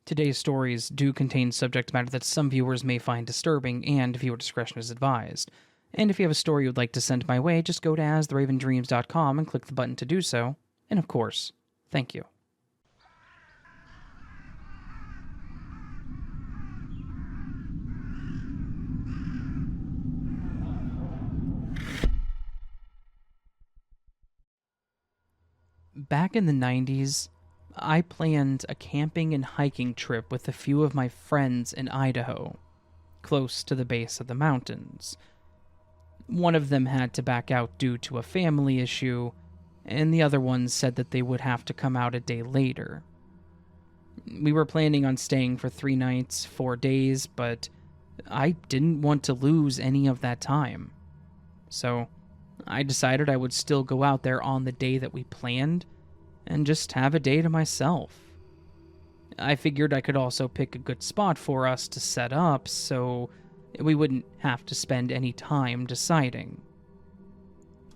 Today's stories do contain subject matter that some viewers may find disturbing, and viewer discretion is advised. And if you have a story you'd like to send my way, just go to astheravendreams.com and click the button to do so. And of course, thank you. Back in the 90s, I planned a camping and hiking trip with a few of my friends in Idaho, close to the base of the mountains. One of them had to back out due to a family issue, and the other one said that they would have to come out a day later. We were planning on staying for 3 nights, 4 days, but I didn't want to lose any of that time. So I decided I would still go out there on the day that we planned and just have a day to myself. I figured I could also pick a good spot for us to set up so we wouldn't have to spend any time deciding.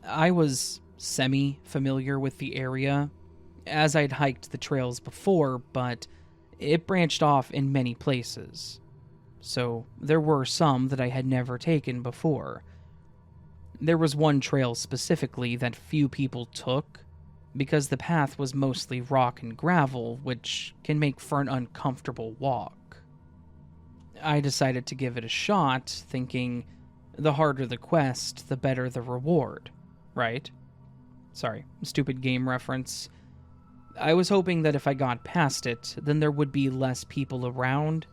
I was semi-familiar with the area, as I'd hiked the trails before, but it branched off in many places, so there were some that I had never taken before. There was one trail specifically that few people took, because the path was mostly rock and gravel, which can make for an uncomfortable walk. I decided to give it a shot, thinking the harder the quest, the better the reward, right? Sorry, stupid game reference. I was hoping that if I got past it, then there would be less people around,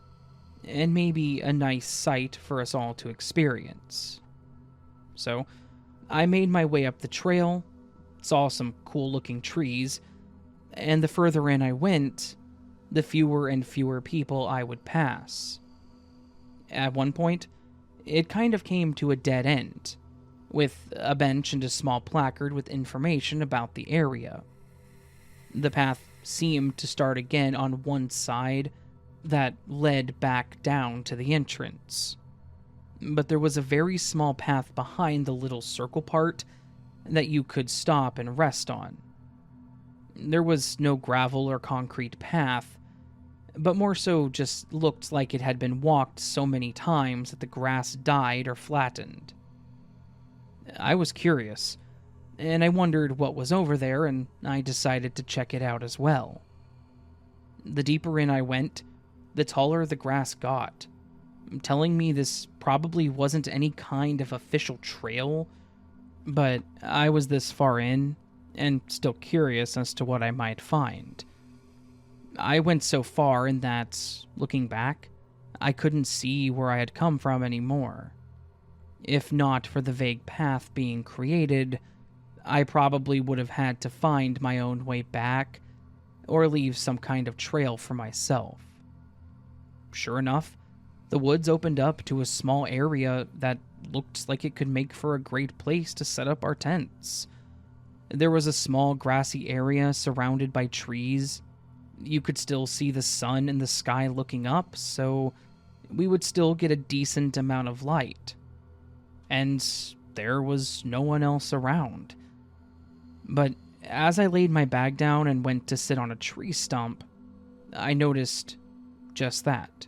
and maybe a nice sight for us all to experience. So, I made my way up the trail, saw some cool-looking trees, and the further in I went, the fewer and fewer people I would pass. At one point, it kind of came to a dead end, with a bench and a small placard with information about the area. The path seemed to start again on one side that led back down to the entrance. But there was a very small path behind the little circle part that you could stop and rest on. There was no gravel or concrete path, but more so just looked like it had been walked so many times that the grass died or flattened. I was curious, and I wondered what was over there, and I decided to check it out as well. The deeper in I went, the taller the grass got, telling me this probably wasn't any kind of official trail, but I was this far in, and still curious as to what I might find. I went so far in that, looking back, I couldn't see where I had come from anymore. If not for the vague path being created, I probably would have had to find my own way back, or leave some kind of trail for myself. Sure enough, the woods opened up to a small area that looked like it could make for a great place to set up our tents. There was a small grassy area surrounded by trees. You could still see the sun in the sky looking up, so we would still get a decent amount of light. And there was no one else around. But as I laid my bag down and went to sit on a tree stump, I noticed just that.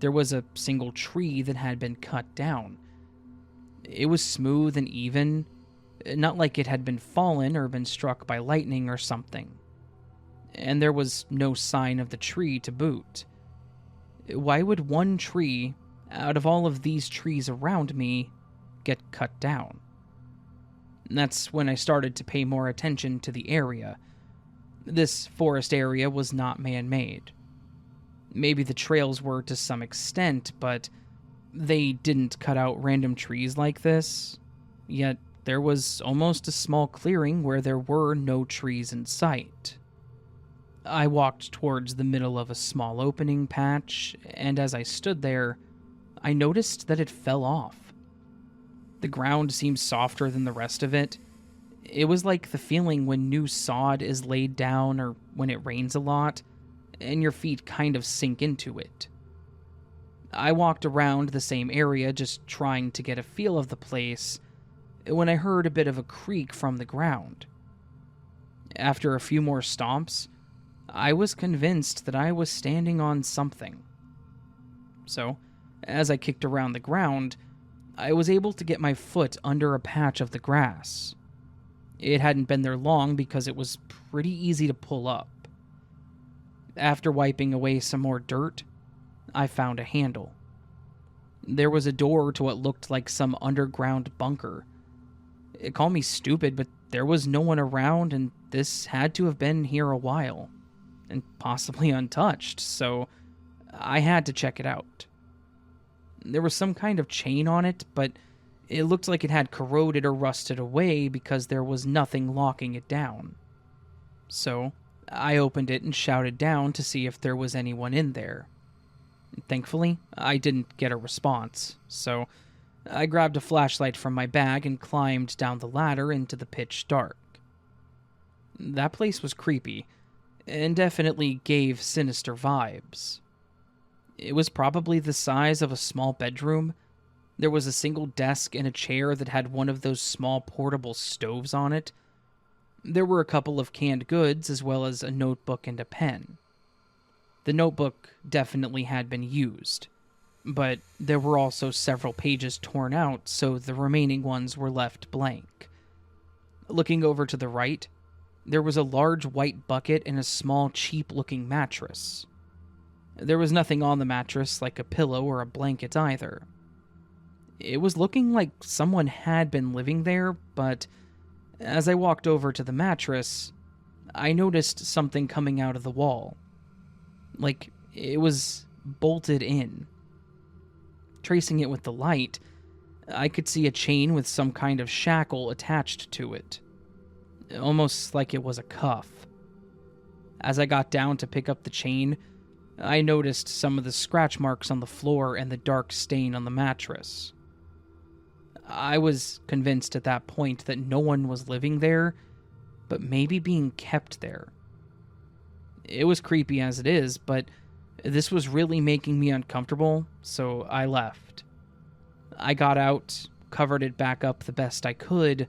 There was a single tree that had been cut down. It was smooth and even, not like it had been fallen or been struck by lightning or something. And there was no sign of the tree to boot. Why would one tree, out of all of these trees around me, get cut down? That's when I started to pay more attention to the area. This forest area was not man-made. Maybe the trails were to some extent, but they didn't cut out random trees like this. Yet there was almost a small clearing where there were no trees in sight. I walked towards the middle of a small opening patch, and as I stood there, I noticed that it fell off. The ground seemed softer than the rest of it. It was like the feeling when new sod is laid down or when it rains a lot, and your feet kind of sink into it. I walked around the same area just trying to get a feel of the place when I heard a bit of a creak from the ground. After a few more stomps, I was convinced that I was standing on something. So, as I kicked around the ground, I was able to get my foot under a patch of the grass. It hadn't been there long because it was pretty easy to pull up. After wiping away some more dirt, I found a handle. There was a door to what looked like some underground bunker. Call me stupid, but there was no one around, and this had to have been here a while, and possibly untouched, so I had to check it out. There was some kind of chain on it, but it looked like it had corroded or rusted away because there was nothing locking it down. So I opened it and shouted down to see if there was anyone in there. Thankfully, I didn't get a response, so I grabbed a flashlight from my bag and climbed down the ladder into the pitch dark. That place was creepy, and definitely gave sinister vibes. It was probably the size of a small bedroom. There was a single desk and a chair that had one of those small portable stoves on it. There were a couple of canned goods, as well as a notebook and a pen. The notebook definitely had been used, but there were also several pages torn out, so the remaining ones were left blank. Looking over to the right, there was a large white bucket and a small, cheap-looking mattress. There was nothing on the mattress like a pillow or a blanket either. It was looking like someone had been living there, but as I walked over to the mattress, I noticed something coming out of the wall. Like it was bolted in. Tracing it with the light, I could see a chain with some kind of shackle attached to it, almost like it was a cuff. As I got down to pick up the chain, I noticed some of the scratch marks on the floor and the dark stain on the mattress. I was convinced at that point that no one was living there, but maybe being kept there. It was creepy as it is, but this was really making me uncomfortable, so I left. I got out, covered it back up the best I could,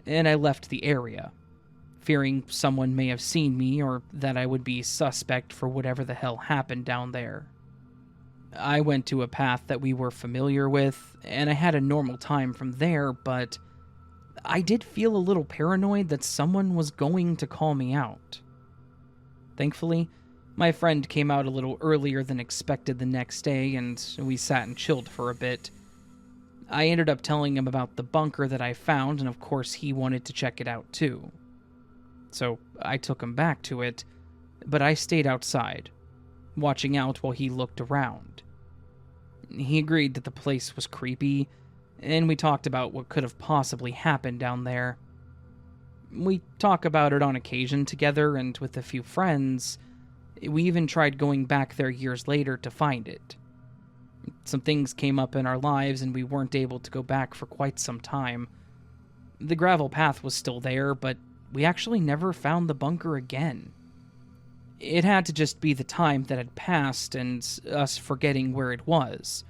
and I left the area, fearing someone may have seen me or that I would be suspect for whatever the hell happened down there. I went to a path that we were familiar with, and I had a normal time from there, but I did feel a little paranoid that someone was going to call me out. Thankfully, my friend came out a little earlier than expected the next day, and we sat and chilled for a bit. I ended up telling him about the bunker that I found, and of course he wanted to check it out too. So I took him back to it, but I stayed outside, watching out while he looked around. He agreed that the place was creepy, and we talked about what could have possibly happened down there. We talk about it on occasion together, and with a few friends, we even tried going back there years later to find it. Some things came up in our lives, and we weren't able to go back for quite some time. The gravel path was still there, but we actually never found the bunker again. It had to just be the time that had passed and us forgetting where it was,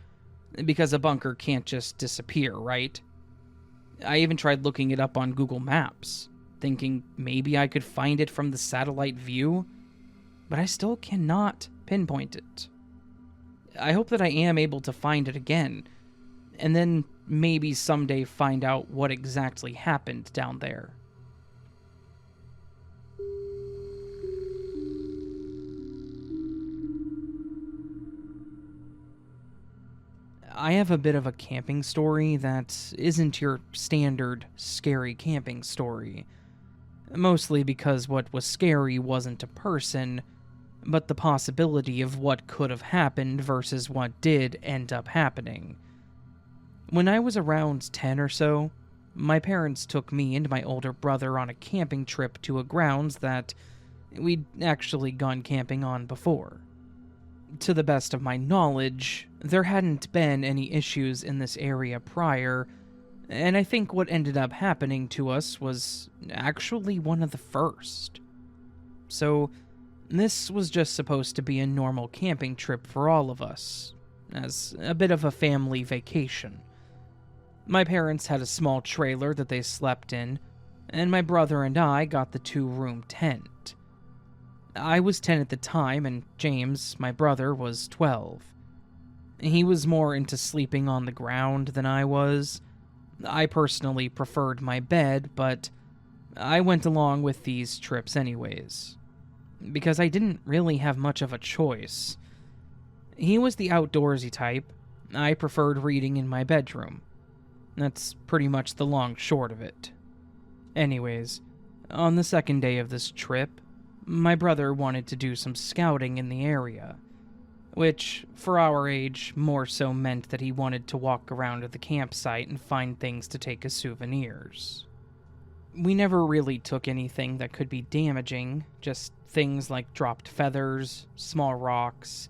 because a bunker can't just disappear, right? I even tried looking it up on Google Maps, thinking maybe I could find it from the satellite view, but I still cannot pinpoint it. I hope that I am able to find it again, and then maybe someday find out what exactly happened down there. I have a bit of a camping story that isn't your standard scary camping story. Mostly because what was scary wasn't a person, but the possibility of what could have happened versus what did end up happening. When I was around 10 or so, my parents took me and my older brother on a camping trip to a grounds that we'd actually gone camping on before. To the best of my knowledge, there hadn't been any issues in this area prior, and I think what ended up happening to us was actually one of the first. So, this was just supposed to be a normal camping trip for all of us, as a bit of a family vacation. My parents had a small trailer that they slept in, and my brother and I got the 2-room tent. I was 10 at the time, and James, my brother, was 12. He was more into sleeping on the ground than I was. I personally preferred my bed, but I went along with these trips anyways, because I didn't really have much of a choice. He was the outdoorsy type. I preferred reading in my bedroom. That's pretty much the long short of it. Anyways, on the second day of this trip, my brother wanted to do some scouting in the area, which, for our age, more so meant that he wanted to walk around the campsite and find things to take as souvenirs. We never really took anything that could be damaging, just things like dropped feathers, small rocks,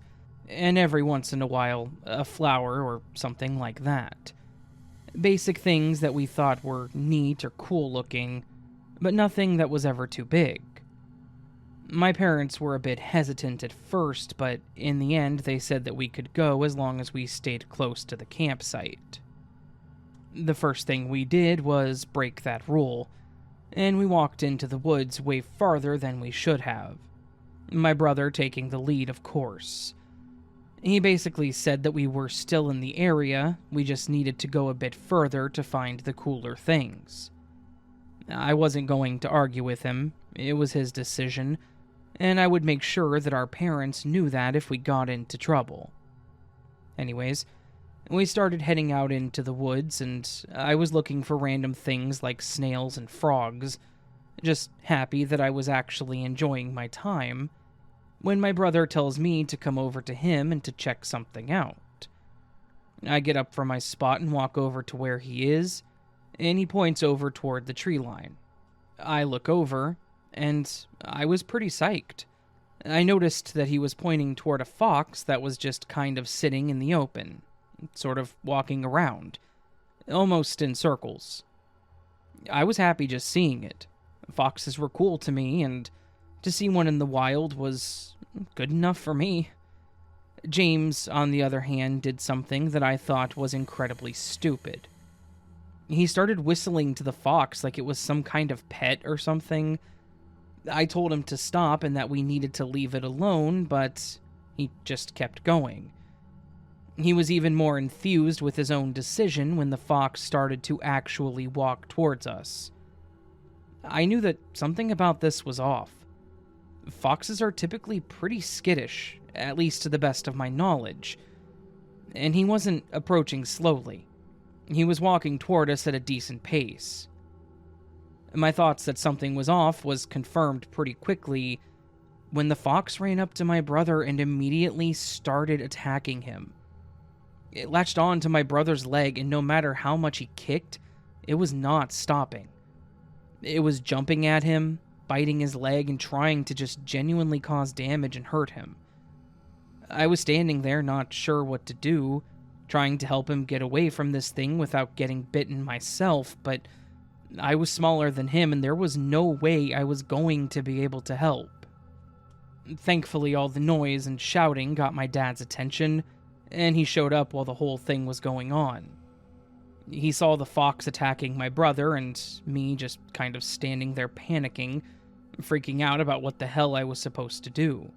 and every once in a while, a flower or something like that. Basic things that we thought were neat or cool looking, but nothing that was ever too big. My parents were a bit hesitant at first, but in the end they said that we could go as long as we stayed close to the campsite. The first thing we did was break that rule, and we walked into the woods way farther than we should have. My brother taking the lead, of course. He basically said that we were still in the area, we just needed to go a bit further to find the cooler things. I wasn't going to argue with him, it was his decision, and I would make sure that our parents knew that if we got into trouble. Anyways, we started heading out into the woods, and I was looking for random things like snails and frogs, just happy that I was actually enjoying my time, when my brother tells me to come over to him and to check something out. I get up from my spot and walk over to where he is, and he points over toward the tree line. I look over, and I was pretty psyched. I noticed that he was pointing toward a fox that was just kind of sitting in the open, sort of walking around, almost in circles. I was happy just seeing it. Foxes were cool to me, and to see one in the wild was good enough for me. James, on the other hand, did something that I thought was incredibly stupid. He started whistling to the fox like it was some kind of pet or something. I told him to stop and that we needed to leave it alone, but he just kept going. He was even more enthused with his own decision when the fox started to actually walk towards us. I knew that something about this was off. Foxes are typically pretty skittish, at least to the best of my knowledge, and he wasn't approaching slowly. He was walking toward us at a decent pace. My thoughts that something was off was confirmed pretty quickly when the fox ran up to my brother and immediately started attacking him. It latched on to my brother's leg, and no matter how much he kicked, it was not stopping. It was jumping at him, biting his leg, and trying to just genuinely cause damage and hurt him. I was standing there not sure what to do, trying to help him get away from this thing without getting bitten myself, but I was smaller than him and there was no way I was going to be able to help. Thankfully, all the noise and shouting got my dad's attention, and he showed up while the whole thing was going on. He saw the fox attacking my brother and me just kind of standing there panicking, freaking out about what the hell I was supposed to do.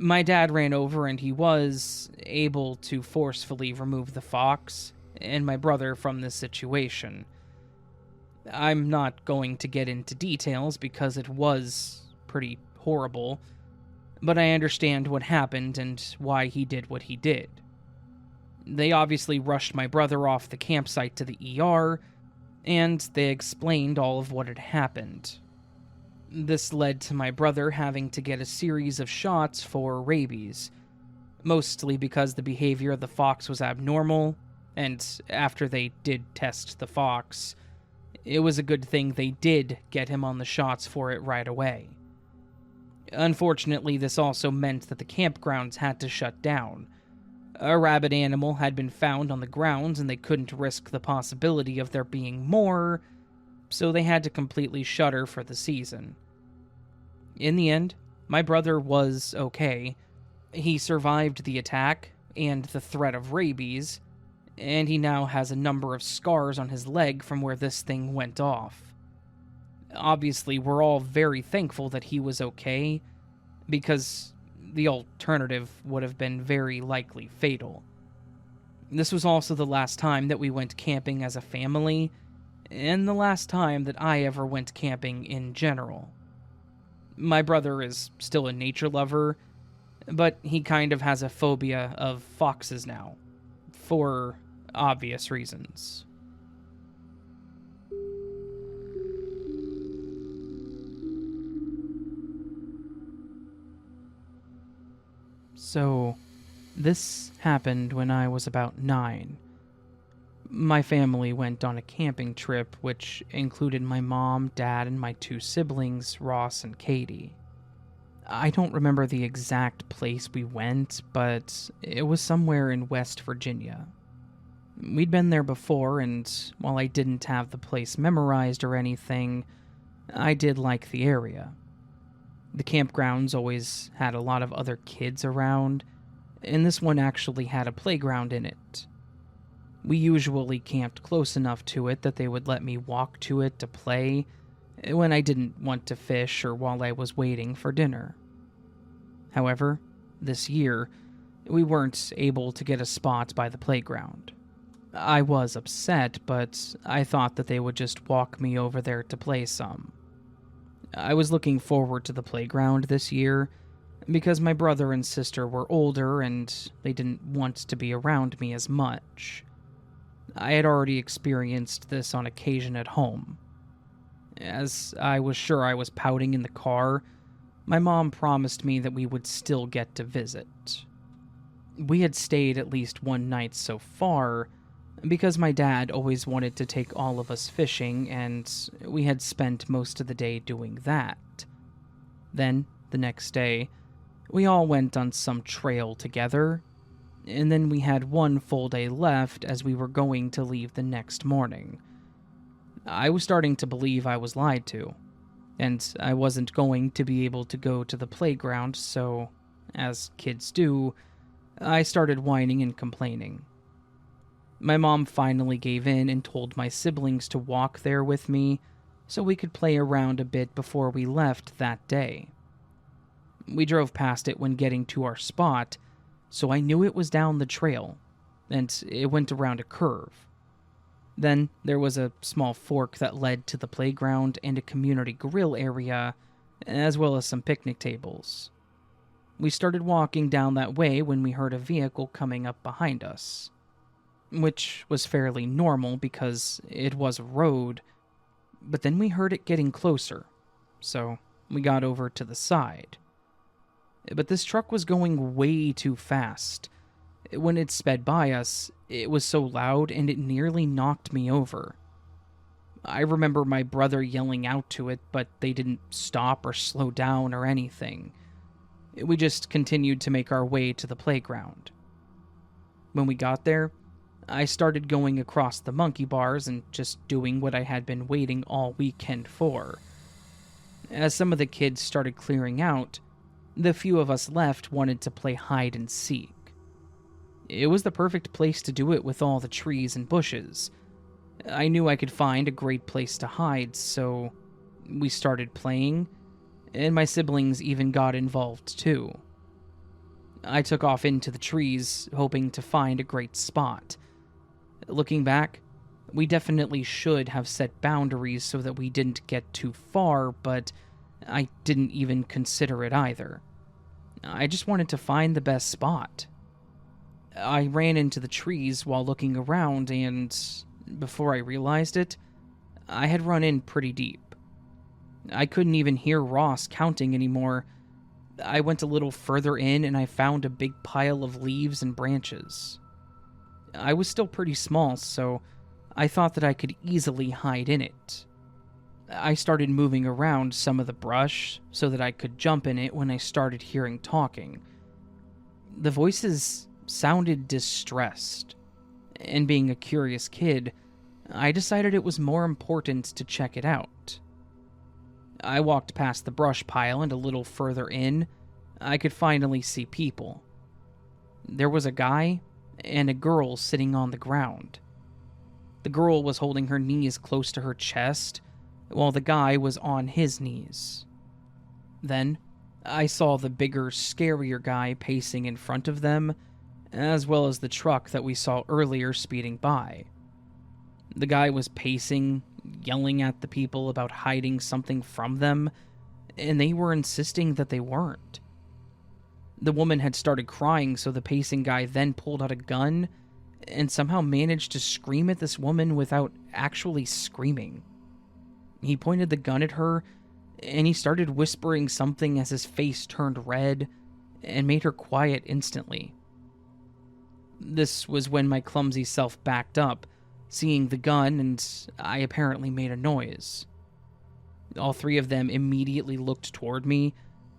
My dad ran over and he was able to forcefully remove the fox and my brother from this situation. I'm not going to get into details because it was pretty horrible, but I understand what happened and why he did what he did. They obviously rushed my brother off the campsite to the ER, and they explained all of what had happened. This led to my brother having to get a series of shots for rabies, mostly because the behavior of the fox was abnormal, and after they did test the fox, it was a good thing they did get him on the shots for it right away. Unfortunately, this also meant that the campgrounds had to shut down. A rabid animal had been found on the grounds and they couldn't risk the possibility of there being more, so they had to completely shutter for the season. In the end, my brother was okay. He survived the attack and the threat of rabies, and he now has a number of scars on his leg from where this thing went off. Obviously, we're all very thankful that he was okay, because the alternative would have been very likely fatal. This was also the last time that we went camping as a family, and the last time that I ever went camping in general. My brother is still a nature lover, but he kind of has a phobia of foxes now, for obvious reasons. So, this happened when I was about 9. My family went on a camping trip, which included my mom, dad, and my 2 siblings, Ross and Katie. I don't remember the exact place we went, but it was somewhere in West Virginia. We'd been there before, and while I didn't have the place memorized or anything, I did like the area. The campgrounds always had a lot of other kids around, and this one actually had a playground in it. We usually camped close enough to it that they would let me walk to it to play when I didn't want to fish or while I was waiting for dinner. However, this year, we weren't able to get a spot by the playground. I was upset, but I thought that they would just walk me over there to play some. I was looking forward to the playground this year because my brother and sister were older and they didn't want to be around me as much. I had already experienced this on occasion at home. As I was sure I was pouting in the car, my mom promised me that we would still get to visit. We had stayed at least one night so far, because my dad always wanted to take all of us fishing, and we had spent most of the day doing that. Then, the next day, we all went on some trail together, and then we had one full day left as we were going to leave the next morning. I was starting to believe I was lied to, and I wasn't going to be able to go to the playground, so, as kids do, I started whining and complaining. My mom finally gave in and told my siblings to walk there with me so we could play around a bit before we left that day. We drove past it when getting to our spot, so I knew it was down the trail, and it went around a curve. Then there was a small fork that led to the playground and a community grill area, as well as some picnic tables. We started walking down that way when we heard a vehicle coming up behind us, which was fairly normal because it was a road, but then we heard it getting closer, so we got over to the side. But this truck was going way too fast. When it sped by us, it was so loud and it nearly knocked me over. I remember my brother yelling out to it, but they didn't stop or slow down or anything. We just continued to make our way to the playground. When we got there, I started going across the monkey bars and just doing what I had been waiting all weekend for. As some of the kids started clearing out, the few of us left wanted to play hide and seek. It was the perfect place to do it with all the trees and bushes. I knew I could find a great place to hide, so we started playing, and my siblings even got involved too. I took off into the trees, hoping to find a great spot. Looking back, we definitely should have set boundaries so that we didn't get too far, but I didn't even consider it either. I just wanted to find the best spot. I ran into the trees while looking around, and before I realized it, I had run in pretty deep. I couldn't even hear Ross counting anymore. I went a little further in and I found a big pile of leaves and branches. I was still pretty small, so I thought that I could easily hide in it. I started moving around some of the brush so that I could jump in it when I started hearing talking. The voices sounded distressed, and being a curious kid, I decided it was more important to check it out. I walked past the brush pile and a little further in, I could finally see people. There was a guy and a girl sitting on the ground. The girl was holding her knees close to her chest, while the guy was on his knees. Then, I saw the bigger, scarier guy pacing in front of them, as well as the truck that we saw earlier speeding by. The guy was pacing, yelling at the people about hiding something from them, and they were insisting that they weren't. The woman had started crying, so the pacing guy then pulled out a gun and somehow managed to scream at this woman without actually screaming. He pointed the gun at her, and he started whispering something as his face turned red and made her quiet instantly. This was when my clumsy self backed up, seeing the gun, and I apparently made a noise. All three of them immediately looked toward me,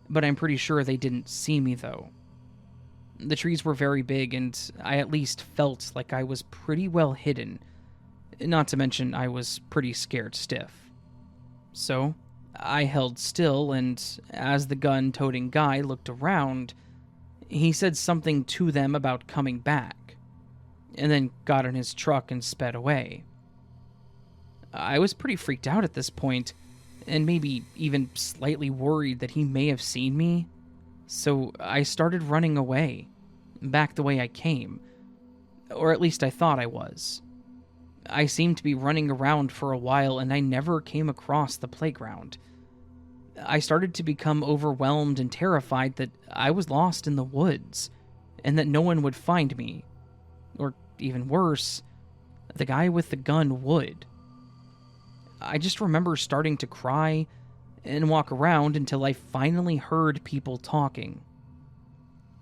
but I'm pretty sure they didn't see me though. The trees were very big, and I at least felt like I was pretty well hidden, not to mention I was pretty scared stiff. So, I held still, and as the gun-toting guy looked around, he said something to them about coming back, and then got in his truck and sped away. I was pretty freaked out at this point, and maybe even slightly worried that he may have seen me, so I started running away, back the way I came, or at least I thought I was. I seemed to be running around for a while, and I never came across the playground. I started to become overwhelmed and terrified that I was lost in the woods, and that no one would find me. Or even worse, the guy with the gun would. I just remember starting to cry and walk around until I finally heard people talking.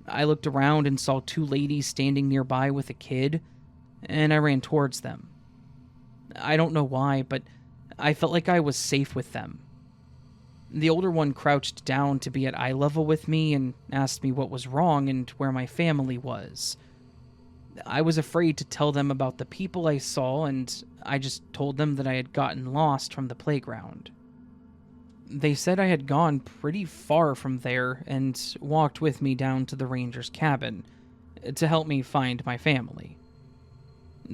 I looked around and saw two ladies standing nearby with a kid, and I ran towards them. I don't know why, but I felt like I was safe with them. The older one crouched down to be at eye level with me and asked me what was wrong and where my family was. I was afraid to tell them about the people I saw, and I just told them that I had gotten lost from the playground. They said I had gone pretty far from there and walked with me down to the ranger's cabin to help me find my family.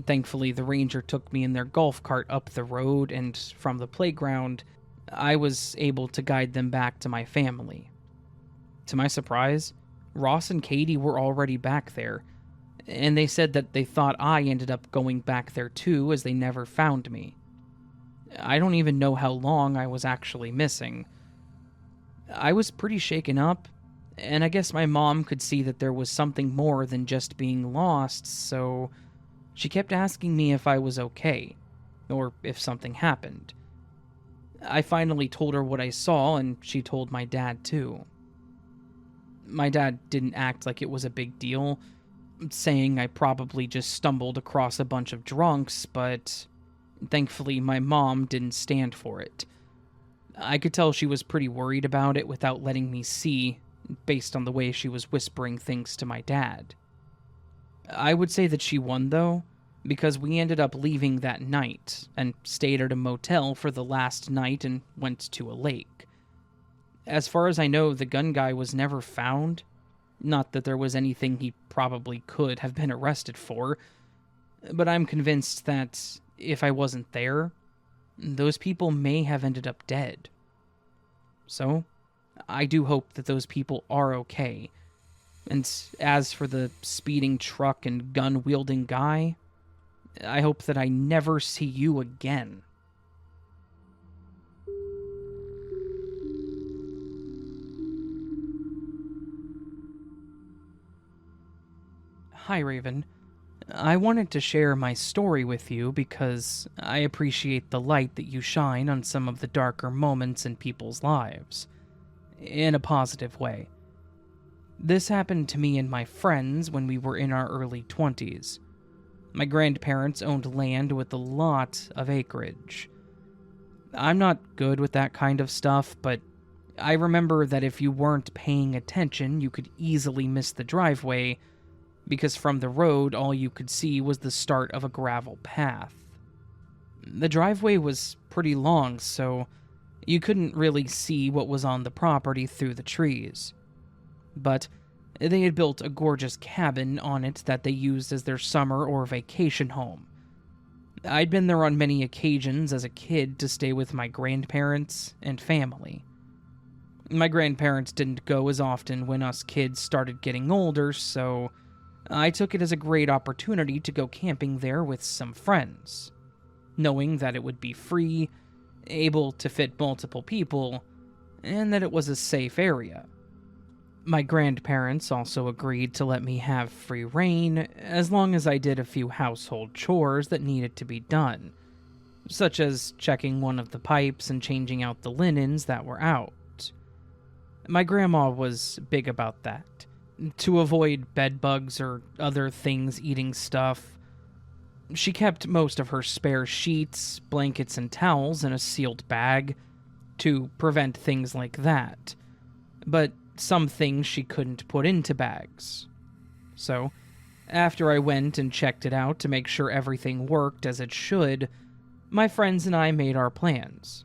Thankfully, the ranger took me in their golf cart up the road, and from the playground, I was able to guide them back to my family. To my surprise, Ross and Katie were already back there, and they said that they thought I ended up going back there too, as they never found me. I don't even know how long I was actually missing. I was pretty shaken up, and I guess my mom could see that there was something more than just being lost, so she kept asking me if I was okay, or if something happened. I finally told her what I saw, and she told my dad too. My dad didn't act like it was a big deal, saying I probably just stumbled across a bunch of drunks, but thankfully my mom didn't stand for it. I could tell she was pretty worried about it without letting me see, based on the way she was whispering things to my dad. I would say that she won though, because we ended up leaving that night and stayed at a motel for the last night and went to a lake. As far as I know, the gun guy was never found. Not that there was anything he probably could have been arrested for, but I'm convinced that if I wasn't there, those people may have ended up dead. So, I do hope that those people are okay. And as for the speeding truck and gun-wielding guy, I hope that I never see you again. Hi, Raven. I wanted to share my story with you because I appreciate the light that you shine on some of the darker moments in people's lives, in a positive way. This happened to me and my friends when we were in our early 20s. My grandparents owned land with a lot of acreage. I'm not good with that kind of stuff, but I remember that if you weren't paying attention, you could easily miss the driveway, because from the road all you could see was the start of a gravel path. The driveway was pretty long, so you couldn't really see what was on the property through the trees. But they had built a gorgeous cabin on it that they used as their summer or vacation home. I'd been there on many occasions as a kid to stay with my grandparents and family. My grandparents didn't go as often when us kids started getting older, so I took it as a great opportunity to go camping there with some friends, knowing that it would be free, able to fit multiple people, and that it was a safe area. My grandparents also agreed to let me have free reign as long as I did a few household chores that needed to be done, such as checking one of the pipes and changing out the linens that were out. My grandma was big about that, to avoid bed bugs or other things eating stuff. She kept most of her spare sheets, blankets, and towels in a sealed bag to prevent things like that, but some things she couldn't put into bags. So, after I went and checked it out to make sure everything worked as it should, my friends and I made our plans.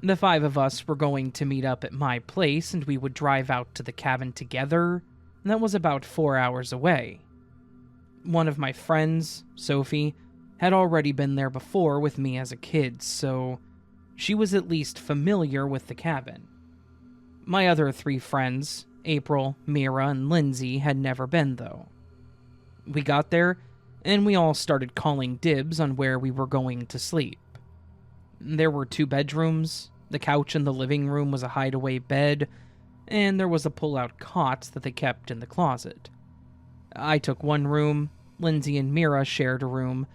The 5 of us were going to meet up at my place and we would drive out to the cabin together. That was about 4 hours away. One of my friends, Sophie, had already been there before with me as a kid, so she was at least familiar with the cabin. My other 3 friends, April, Mira, and Lindsay, had never been, though. We got there, and we all started calling dibs on where we were going to sleep. There were 2 bedrooms, the couch in the living room was a hideaway bed, and there was a pull-out cot that they kept in the closet. I took one room, Lindsay and Mira shared a room,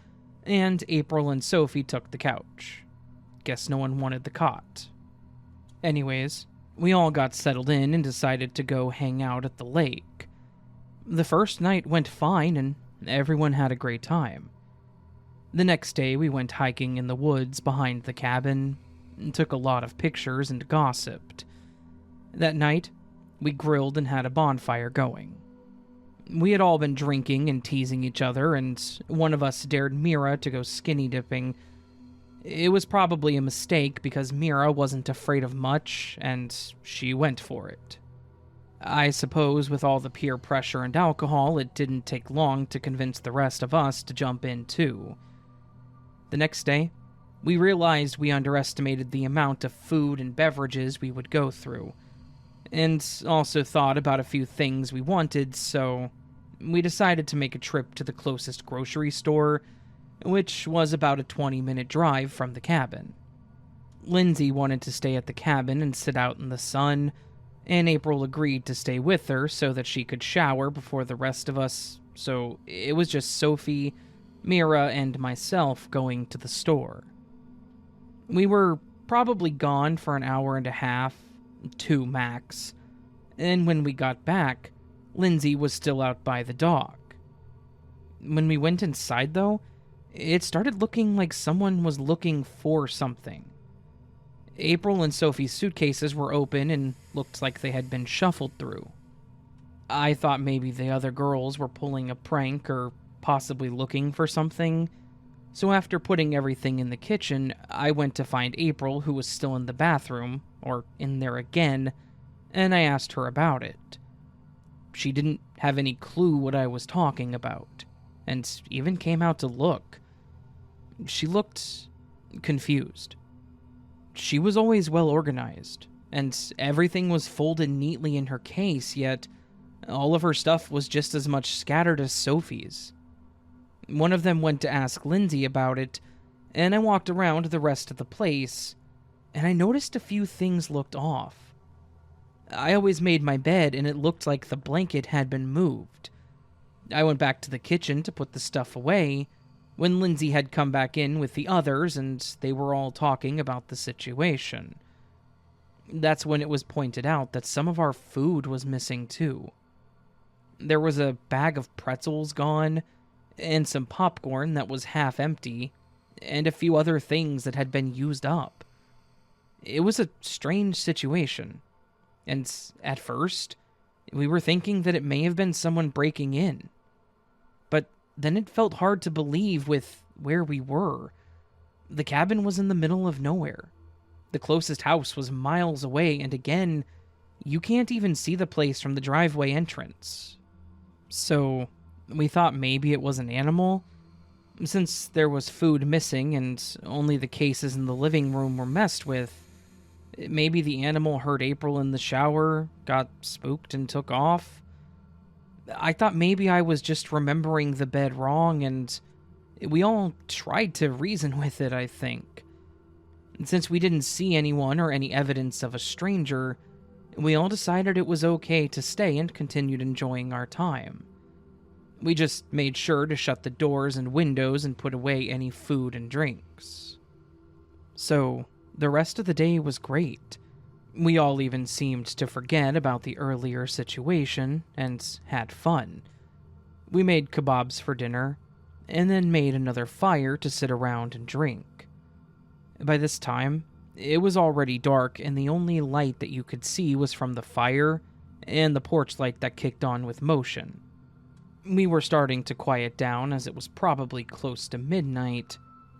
and April and Sophie took the couch. Guess no one wanted the cot. Anyways, we all got settled in and decided to go hang out at the lake. The first night went fine and everyone had a great time. The next day we went hiking in the woods behind the cabin, and took a lot of pictures and gossiped. That night, we grilled and had a bonfire going. We had all been drinking and teasing each other, and one of us dared Mira to go skinny dipping. It was probably a mistake because Mira wasn't afraid of much, and she went for it. I suppose with all the peer pressure and alcohol, it didn't take long to convince the rest of us to jump in too. The next day, we realized we underestimated the amount of food and beverages we would go through, and also thought about a few things we wanted, so we decided to make a trip to the closest grocery store, which was about a 20-minute drive from the cabin. Lindsay wanted to stay at the cabin and sit out in the sun, and April agreed to stay with her so that she could shower before the rest of us, so it was just Sophie, Mira, and myself going to the store. We were probably gone for an hour and a half, 2 max, and when we got back, Lindsay was still out by the dog. When we went inside, though, it started looking like someone was looking for something. April and Sophie's suitcases were open and looked like they had been shuffled through. I thought maybe the other girls were pulling a prank or possibly looking for something, so after putting everything in the kitchen, I went to find April, who was still in the bathroom, or in there again, and I asked her about it. She didn't have any clue what I was talking about, and even came out to look. She looked confused. She was always well organized, and everything was folded neatly in her case, yet all of her stuff was just as much scattered as Sophie's. One of them went to ask Lindsay about it, and I walked around the rest of the place, and I noticed a few things looked off. I always made my bed, and it looked like the blanket had been moved. I went back to the kitchen to put the stuff away, when Lindsay had come back in with the others, and they were all talking about the situation. That's when it was pointed out that some of our food was missing too. There was a bag of pretzels gone, and some popcorn that was half empty, and a few other things that had been used up. It was a strange situation, and at first, we were thinking that it may have been someone breaking in. But then it felt hard to believe with where we were. The cabin was in the middle of nowhere. The closest house was miles away, and again, you can't even see the place from the driveway entrance. So we thought maybe it was an animal. Since there was food missing and only the cases in the living room were messed with, Maybe the animal heard April in the shower, got spooked, and took off. I thought maybe I was just remembering the bed wrong, and we all tried to reason with it, I think. And since we didn't see anyone or any evidence of a stranger, we all decided it was okay to stay and continued enjoying our time. We just made sure to shut the doors and windows and put away any food and drinks. So, the rest of the day was great. We all even seemed to forget about the earlier situation and had fun. We made kebabs for dinner, and then made another fire to sit around and drink. By this time, it was already dark, and the only light that you could see was from the fire and the porch light that kicked on with motion. We were starting to quiet down as it was probably close to midnight,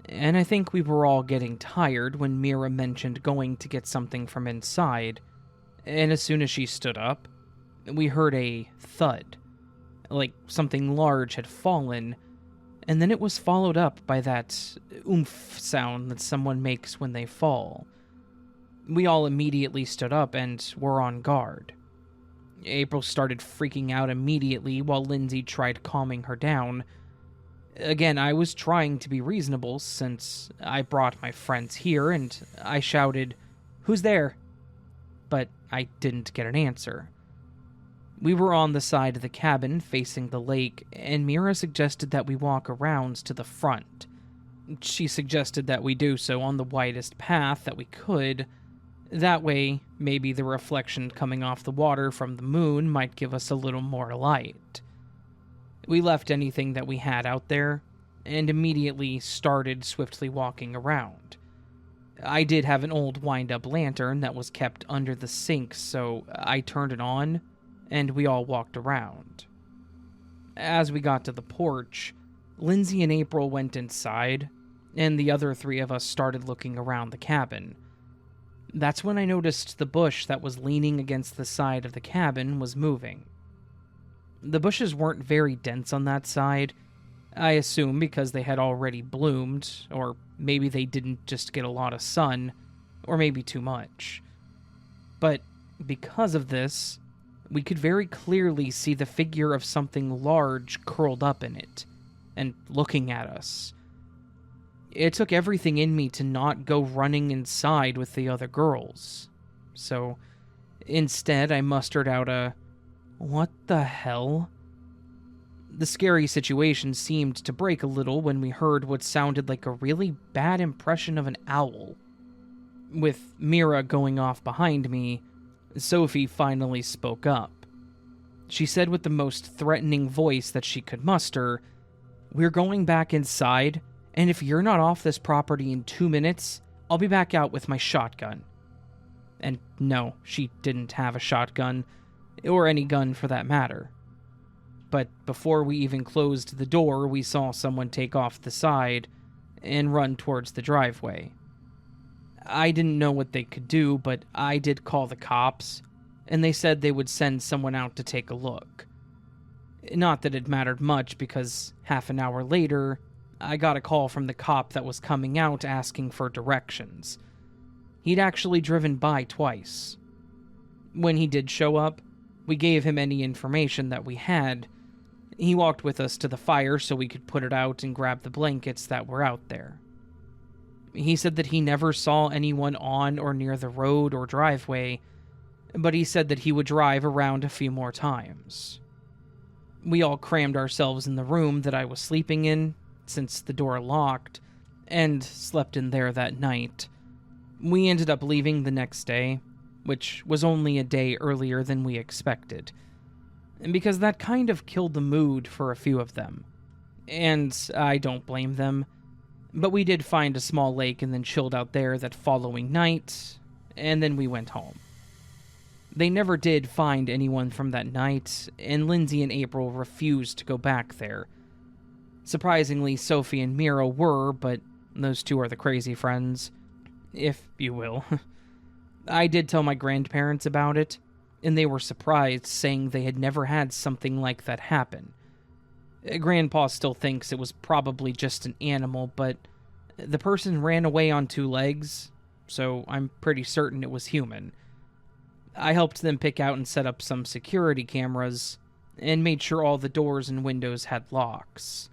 and I think we were all getting tired when Mira mentioned going to get something from inside, and as soon as she stood up, we heard a thud, like something large had fallen, and then it was followed up by that oomph sound that someone makes when they fall. We all immediately stood up and were on guard. April started freaking out immediately while Lindsay tried calming her down. Again, I was trying to be reasonable since I brought my friends here, and I shouted, "Who's there?" But I didn't get an answer. We were on the side of the cabin facing the lake, and Mira suggested that we walk around to the front. She suggested that we do so on the widest path that we could. That way, maybe the reflection coming off the water from the moon might give us a little more light. We left anything that we had out there, and immediately started swiftly walking around. I did have an old wind-up lantern that was kept under the sink, so I turned it on, and we all walked around. As we got to the porch, Lindsay and April went inside, and the other three of us started looking around the cabin. That's when I noticed the bush that was leaning against the side of the cabin was moving. The bushes weren't very dense on that side, I assume because they had already bloomed, or maybe they didn't just get a lot of sun, or maybe too much. But because of this, we could very clearly see the figure of something large curled up in it, and looking at us. It took everything in me to not go running inside with the other girls. So, instead I mustered out a, "What the hell?" The scary situation seemed to break a little when we heard what sounded like a really bad impression of an owl. With Mira going off behind me, Sophie finally spoke up. She said with the most threatening voice that she could muster, "We're going back inside, and if you're not off this property in 2 minutes, I'll be back out with my shotgun." And no, she didn't have a shotgun, or any gun for that matter. But before we even closed the door, we saw someone take off the side and run towards the driveway. I didn't know what they could do, but I did call the cops, and they said they would send someone out to take a look. Not that it mattered much, because half an hour later, I got a call from the cop that was coming out asking for directions. He'd actually driven by twice. When he did show up, we gave him any information that we had. He walked with us to the fire so we could put it out and grab the blankets that were out there. He said that he never saw anyone on or near the road or driveway, but he said that he would drive around a few more times. We all crammed ourselves in the room that I was sleeping in, since the door locked, and slept in there that night. We ended up leaving the next day, which was only a day earlier than we expected, because that kind of killed the mood for a few of them. And I don't blame them, but we did find a small lake and then chilled out there that following night, and then we went home. They never did find anyone from that night, and Lindsay and April refused to go back there. Surprisingly, Sophie and Mira were, but those two are the crazy friends, if you will. I did tell my grandparents about it, and they were surprised, saying they had never had something like that happen. Grandpa still thinks it was probably just an animal, but the person ran away on 2 legs, so I'm pretty certain it was human. I helped them pick out and set up some security cameras, and made sure all the doors and windows had locks.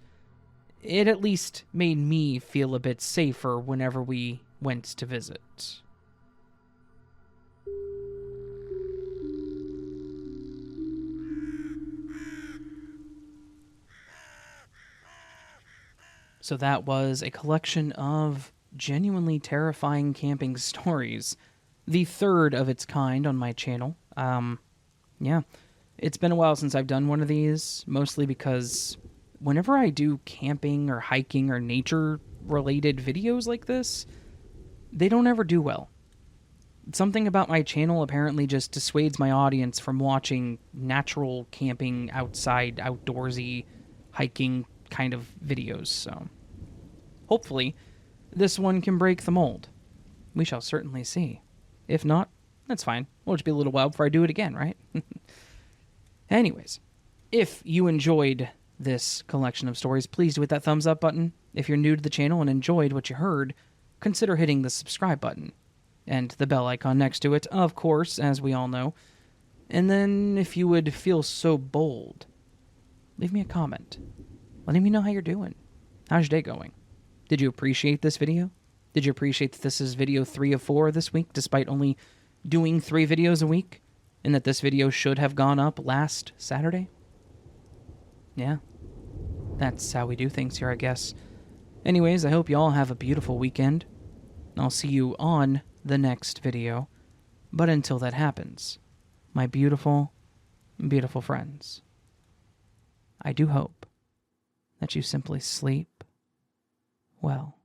It at least made me feel a bit safer whenever we went to visit. So that was a collection of genuinely terrifying camping stories. The third of its kind on my channel. Yeah. It's been a while since I've done one of these, mostly because whenever I do camping or hiking or nature-related videos like this, they don't ever do well. Something about my channel apparently just dissuades my audience from watching natural camping, outside, outdoorsy, hiking kind of videos, so hopefully this one can break the mold. We shall certainly see. If not, that's fine. We'll just be a little while before I do it again, right? Anyways, if you enjoyed this collection of stories, please do hit that thumbs up button. If you're new to the channel and enjoyed what you heard, consider hitting the subscribe button and the bell icon next to it, of course, as we all know. And then, if you would feel so bold, leave me a comment. Letting me know how you're doing. How's your day going? Did you appreciate this video? Did you appreciate that this is video 3 of 4 this week, despite only doing 3 videos a week? And that this video should have gone up last Saturday? Yeah. That's how we do things here, I guess. Anyways, I hope you all have a beautiful weekend. I'll see you on the next video. But until that happens, my beautiful, beautiful friends, I do hope that you simply sleep well.